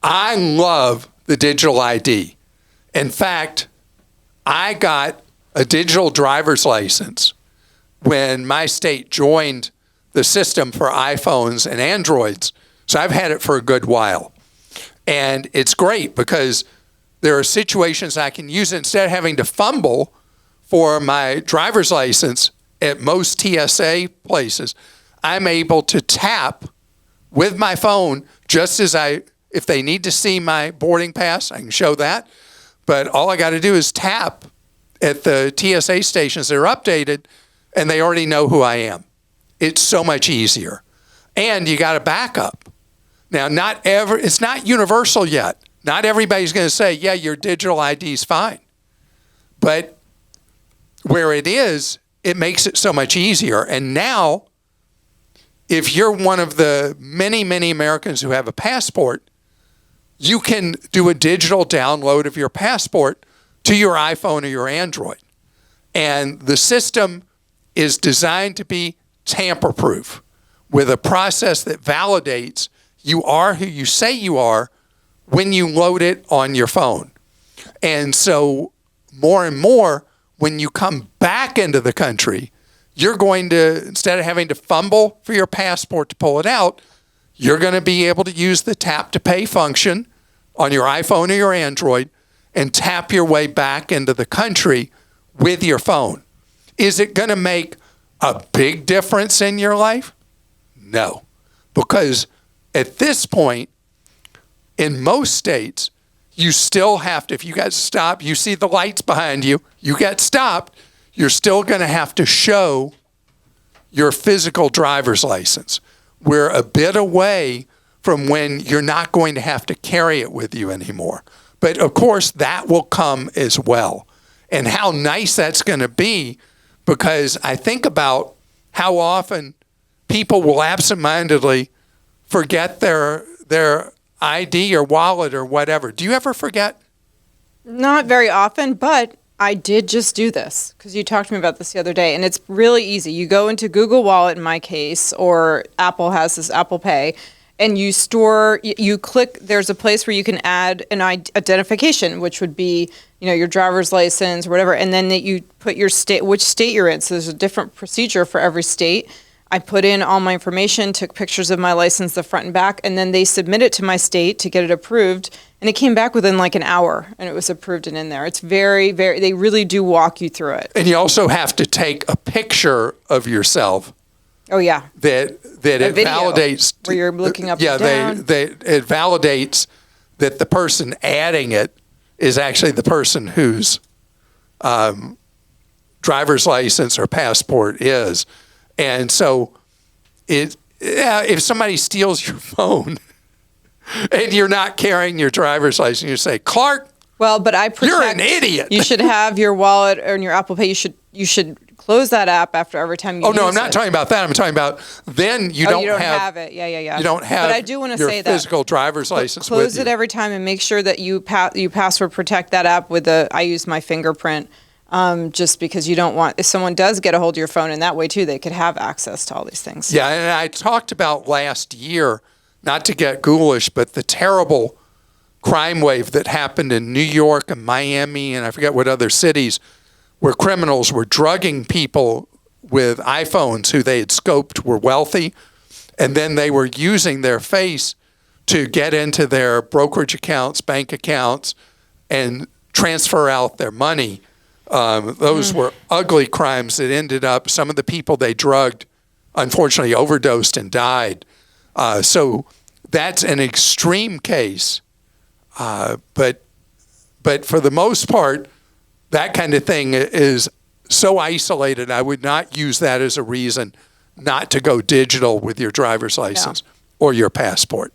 I love the digital ID. In fact, I got a digital driver's license when my state joined the system for iPhones and Androids. So I've had it for a good while. And it's great because there are situations I can use it instead of having to fumble for my driver's license at most TSA places. I'm able to tap with my phone just as if they need to see my boarding pass, I can show that. But all I got to do is tap at the TSA stations that are updated, and they already know who I am. It's so much easier. And you got a backup. Now, it's not universal yet. Not everybody's going to say, yeah, your digital ID is fine. But where it is, it makes it so much easier. And now, if you're one of the many, many Americans who have a passport, you can do a digital download of your passport to your iPhone or your Android. And the system is designed to be tamper-proof with a process that validates you are who you say you are when you load it on your phone. And so more and more, when you come back into the country, you're going to, instead of having to fumble for your passport to pull it out, you're going to be able to use the tap to pay function on your iPhone or your Android and tap your way back into the country with your phone. Is it going to make a big difference in your life? No, because at this point, in most states, you still have to, if you got stopped, you see the lights behind you, you got stopped, you're still going to have to show your physical driver's license. We're a bit away from when you're not going to have to carry it with you anymore. But of course, that will come as well. And how nice that's going to be, because I think about how often people will absentmindedly forget their ID or wallet or whatever. Do you ever forget? Not very often, but I did just do this because you talked to me about this the other day, and it's really easy. You go into Google Wallet in my case, or Apple has this Apple Pay, and you click, there's a place where you can add an identification, which would be, your driver's license or whatever, and then you put your state, which state you're in. So there's a different procedure for every state. I put in all my information, took pictures of my license, the front and back, and then they submit it to my state to get it approved. And it came back within like an hour, and it was approved and in there. It's very, very, they really do walk you through it. And you also have to take a picture of yourself. Oh, yeah. That it validates. Where you're looking up and down. It validates that the person adding it is actually the person whose driver's license or passport is. And so if somebody steals your phone and you're not carrying your driver's license, you say, Clark, well, but you're an idiot. You should have your wallet or your Apple Pay. You should close that app after every time you use it. Oh, no, I'm not talking about that. I'm talking about then you don't have it. Yeah. You don't have but I do want to your say that. Physical driver's license close with you. it every time and make sure that you password protect that app with I use my fingerprint. Just because you don't want, if someone does get a hold of your phone in that way too, they could have access to all these things. Yeah, and I talked about last year, not to get ghoulish, but the terrible crime wave that happened in New York and Miami and I forget what other cities where criminals were drugging people with iPhones who they had scoped were wealthy, and then they were using their face to get into their brokerage accounts, bank accounts, and transfer out their money. Those were ugly crimes that ended up, some of the people they drugged, unfortunately, overdosed and died. So that's an extreme case. But for the most part, that kind of thing is so isolated, I would not use that as a reason not to go digital with your driver's license or your passport.